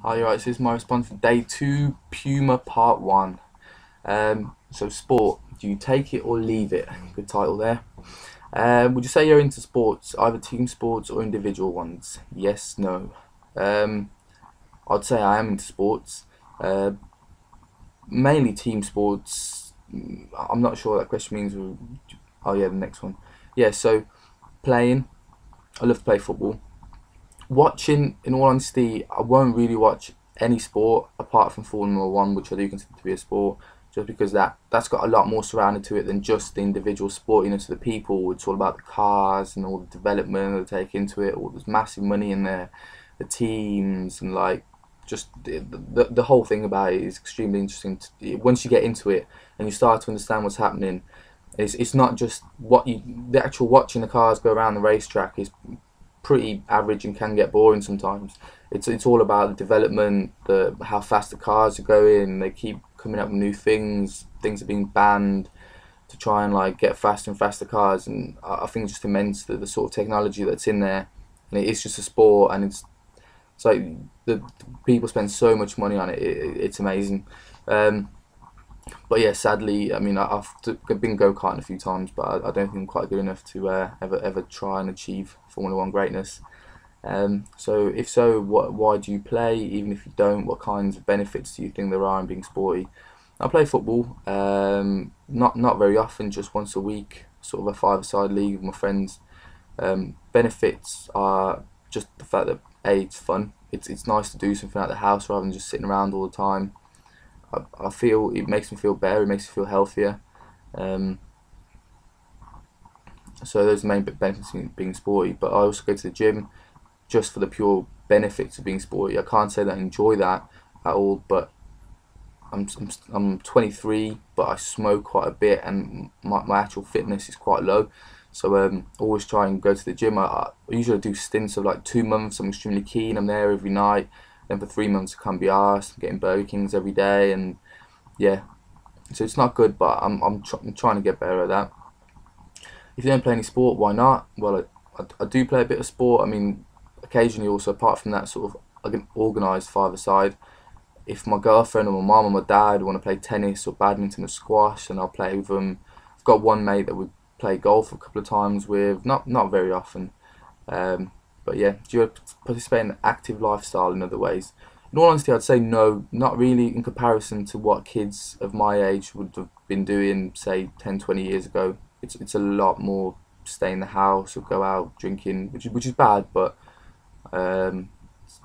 Hi, right, so this is my response for day 2, Puma part 1. So sport, do you take it or leave it? Good title there. Would you say you're into sports, either team sports or individual ones? Yes, no. Um, I'd say I am into sports, uh, mainly team sports. I'm not sure what that question means. Oh yeah, the next one. Yeah, so playing, I love to play football. Watching, in all honesty, I won't really watch any sport apart from Formula One, which I do consider to be a sport, just because that's got a lot more surrounded to it than just the individual sport. You know, to the people, it's all about the cars and all the development they take into it. All there's massive money in there, the teams and like just the whole thing about it is extremely interesting. Once you get into it and you start to understand what's happening, it's not just the actual watching the cars go around the racetrack is pretty average and can get boring sometimes. It's all about the development, the how fast the cars are going. They keep coming up with new things. Things are being banned to try and like get faster and faster cars, and I think it's just immense the sort of technology that's in there. And it is just a sport, and it's like the people spend so much money on it. It's amazing. Um, but yeah, sadly, I mean, I've been go-karting a few times, but I don't think I'm quite good enough to ever try and achieve Formula One greatness. So if so, why do you play? Even if you don't, what kinds of benefits do you think there are in being sporty? I play football, not very often, just once a week, sort of a five-a-side league with my friends. Benefits are just the fact that it's fun. It's nice to do something at the house rather than just sitting around all the time. I feel it makes me feel better. It makes me feel healthier. Um, so those are the main benefits of being sporty. But I also go to the gym just for the pure benefits of being sporty. I can't say that I enjoy that at all, but I'm 23, but I smoke quite a bit, and my actual fitness is quite low. So always try and go to the gym. I usually do stints of like 2 months. I'm extremely keen. I'm there every night. Then for 3 months I can't be arsed. I'm getting Burger Kings every day, and yeah. So it's not good, but I'm trying to get better at that. If you don't play any sport, why not? Well, I do play a bit of sport. I mean, occasionally also, apart from that sort of like an organised five-a-side, if my girlfriend or my mum or my dad want to play tennis or badminton or squash, then I'll play with them. I've got one mate that we play golf a couple of times with, not very often. Um, but yeah, do you participate in an active lifestyle in other ways? In all honesty, I'd say no, not really in comparison to what kids of my age would have been doing, say 10, 20 years ago. It's a lot more stay in the house or go out drinking, which is bad, but it's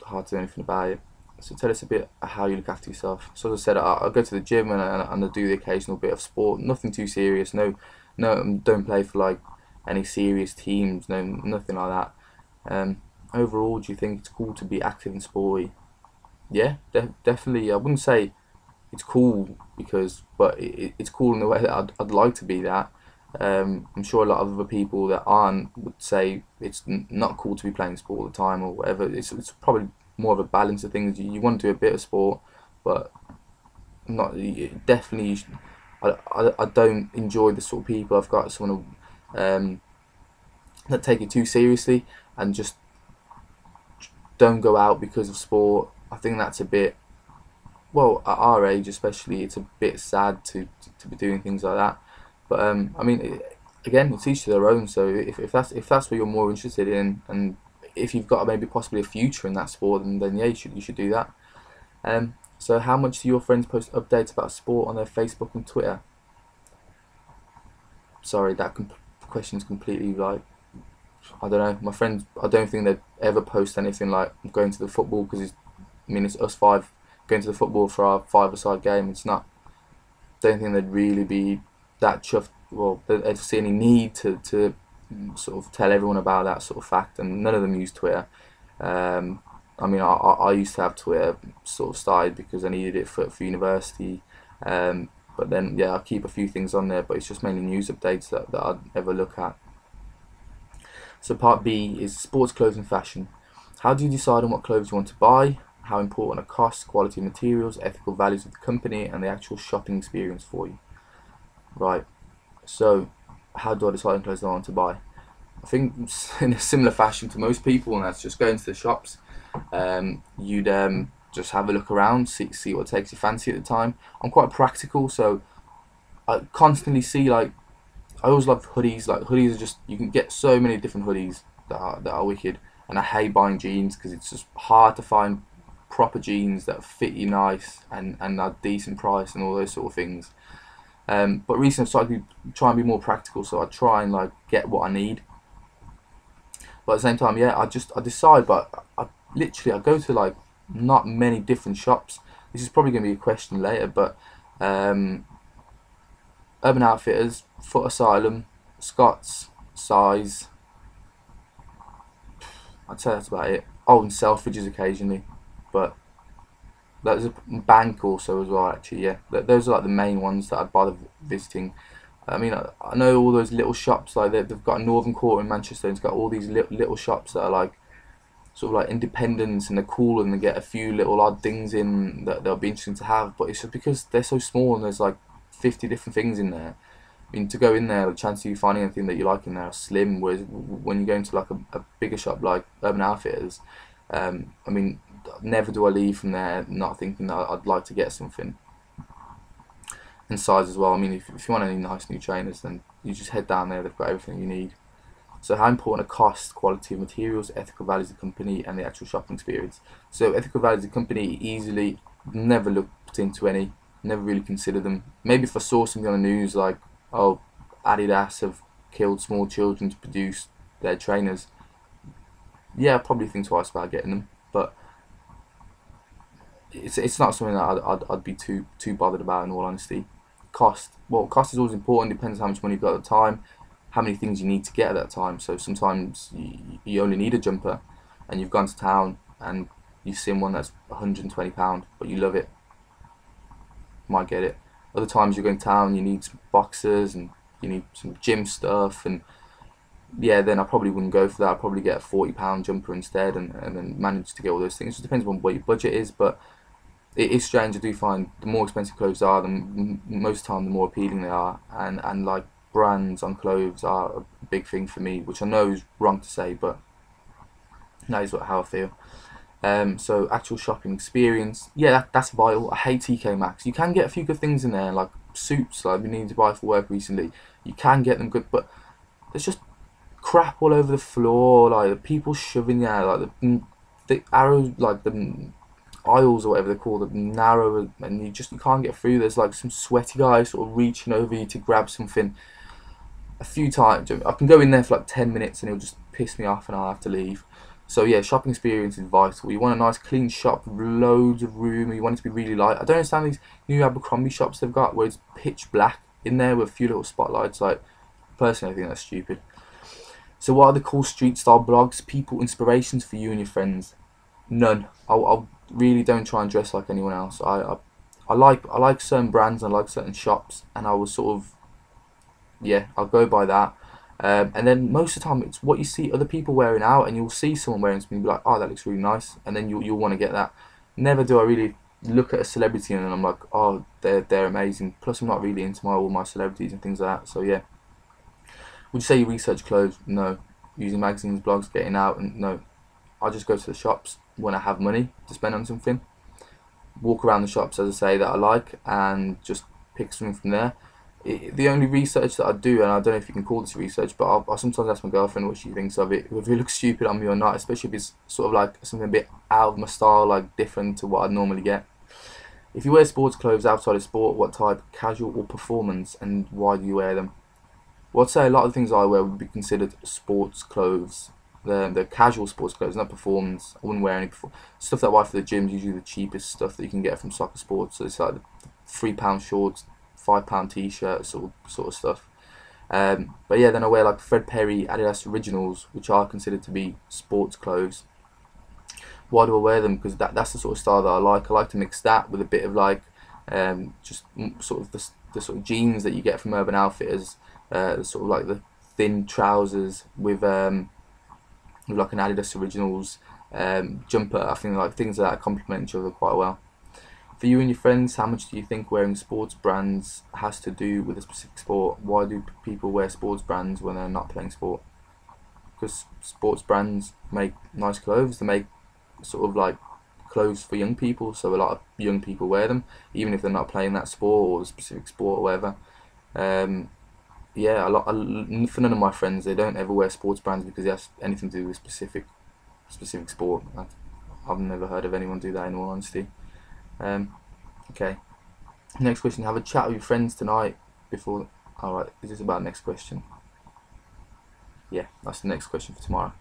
hard to do anything about it. So tell us a bit how you look after yourself. So as I said, I go to the gym and I do the occasional bit of sport. Nothing too serious. No, no, don't play for like any serious teams. No, nothing like that. Overall, do you think it's cool to be active and sporty? Yeah, definitely. I wouldn't say it's cool but it's cool in the way that I'd like to be that. I'm sure a lot of other people that aren't would say it's not cool to be playing sport all the time or whatever. It's probably more of a balance of things. You want to do a bit of sport, but not definitely. I don't enjoy the sort of people I've got someone that take it too seriously and just don't go out because of sport. I think that's a bit, well, at our age especially, it's a bit sad to be doing things like that. But I mean, again, it's each to their own. So if that's what you're more interested in, and if you've got maybe possibly a future in that sport, then yeah, you should do that. So how much do your friends post updates about sport on their Facebook and Twitter? Sorry, that question's completely like, I don't know. My friends, I don't think they'd ever post anything like I'm going to the football because I mean, it's us five going to the football for our five-a-side game. It's not. Don't think they'd really be that chuffed. Well, they'd see any need to sort of tell everyone about that sort of fact, and none of them use Twitter. I mean, I used to have Twitter, sort of started because I needed it for university. But then, yeah, I keep a few things on there, but it's just mainly news updates that I'd ever look at. So part B is sports clothes and fashion. How do you decide on what clothes you want to buy? How important are costs, quality of materials, ethical values of the company, and the actual shopping experience for you? Right. So, how do I decide on clothes I want to buy? I think in a similar fashion to most people, and that's just going to the shops. You'd just have a look around, see what takes your fancy at the time. I'm quite practical, so I constantly see, like, I always love hoodies. Like, hoodies are just, you can get so many different hoodies that are wicked. And I hate buying jeans because it's just hard to find proper jeans that fit you nice and are decent price and all those sort of things. But recently I've started to try and be more practical, so I try and like get what I need. But at the same time, yeah, I decide, but I literally I go to like not many different shops. This is probably going to be a question later, but Urban Outfitters, Foot Asylum, Scott's, Size. I'd say that's about it. Oh, and Selfridges occasionally, but there's a bank also as well. Actually, yeah, those are like the main ones that I'd bother visiting. I mean, I know all those little shops, like they've got a Northern Quarter in Manchester, and it's got all these little shops that are like sort of like independents, and they're cool, and they get a few little odd things in that they'll be interesting to have. But it's just because they're so small and there's like 50 different things in there. I mean, to go in there, the chance of you finding anything that you like in there are slim. Whereas when you go into like a bigger shop like Urban Outfitters, I mean, never do I leave from there not thinking that I'd like to get something. And Size as well. I mean, if you want any nice new trainers, then you just head down there. They've got everything you need. So how important are cost, quality of materials, ethical values of the company, and the actual shopping experience? So ethical values of the company, easily never looked into any, never really considered them. Maybe if I saw something on the news like, oh, Adidas have killed small children to produce their trainers, yeah, I'd probably think twice about getting them. But it's not something that I'd be too bothered about, in all honesty. Cost, well, cost is always important. Depends how much money you've got at the time, how many things you need to get at that time. So sometimes you only need a jumper, and you've gone to town and you've seen one that's £120, but you love it, might get it. Other times you're going to town, you need some boxers and you need some gym stuff, and yeah, then I probably wouldn't go for that. I'd probably get a £40 jumper instead, and then manage to get all those things. It depends on what your budget is, but it is strange. I do find the more expensive clothes are, most of the time the more appealing they are, and like brands on clothes are a big thing for me, which I know is wrong to say, but that is how I feel. So actual shopping experience, yeah, that's vital. I hate TK Maxx. You can get a few good things in there, like suits, like we needed to buy for work recently. You can get them good, but there's just crap all over the floor, like the people shoving there, like the arrows, like the aisles or whatever they're called, are narrow, and you can't get through. There's like some sweaty guy sort of reaching over you to grab something. A few times I can go in there for like 10 minutes and it'll just piss me off and I'll have to leave. So yeah, shopping experience is vital. You want a nice clean shop with loads of room, you want it to be really light. I don't understand these new Abercrombie shops they've got where it's pitch black in there with a few little spotlights. Like, personally I think that's stupid. So what are the cool street style blogs, people, inspirations for you and your friends? None. I really don't try and dress like anyone else. I like certain brands, I like certain shops, and I will sort of, yeah, I'll go by that. And then most of the time it's what you see other people wearing out, and you'll see someone wearing something and be like, oh, that looks really nice, and then you'll want to get that. Never do I really look at a celebrity and I'm like, oh, they're amazing. Plus I'm not really into all my celebrities and things like that. So yeah. Would you say you research clothes? No. Using magazines, blogs, getting out, and no. I just go to the shops when I have money to spend on something. Walk around the shops, as I say, that I like, and just pick something from there. The only research that I do, and I don't know if you can call this research, but I'll sometimes ask my girlfriend what she thinks of it, whether it looks stupid on me or not, especially if it's sort of like something a bit out of my style, like different to what I'd normally get. If you wear sports clothes outside of sport, what type, casual or performance, and why do you wear them? Well, I'd say a lot of the things I wear would be considered sports clothes. They're casual sports clothes, not performance. I wouldn't wear any stuff that I buy for the gym is usually the cheapest stuff that you can get from Soccer Sports. So it's like the £3 shorts, £5 t-shirts, sort of stuff. But yeah, then I wear like Fred Perry Adidas Originals, which are considered to be sports clothes. Why do I wear them? Because that's the sort of style that I like. I like to mix that with a bit of like just sort of the sort of jeans that you get from Urban Outfitters, sort of like the thin trousers with like an Adidas Originals jumper. I think like things like that complement each other quite well. For you and your friends, how much do you think wearing sports brands has to do with a specific sport? Why do people wear sports brands when they're not playing sport? Because sports brands make nice clothes, they make sort of like clothes for young people, so a lot of young people wear them, even if they're not playing that sport or a specific sport or whatever. Yeah, for none of my friends, they don't ever wear sports brands because it has anything to do with specific sport. I've never heard of anyone do that, in all honesty. Okay. Next question: have a chat with your friends tonight before. All right. Is this about next question? Yeah, that's the next question for tomorrow.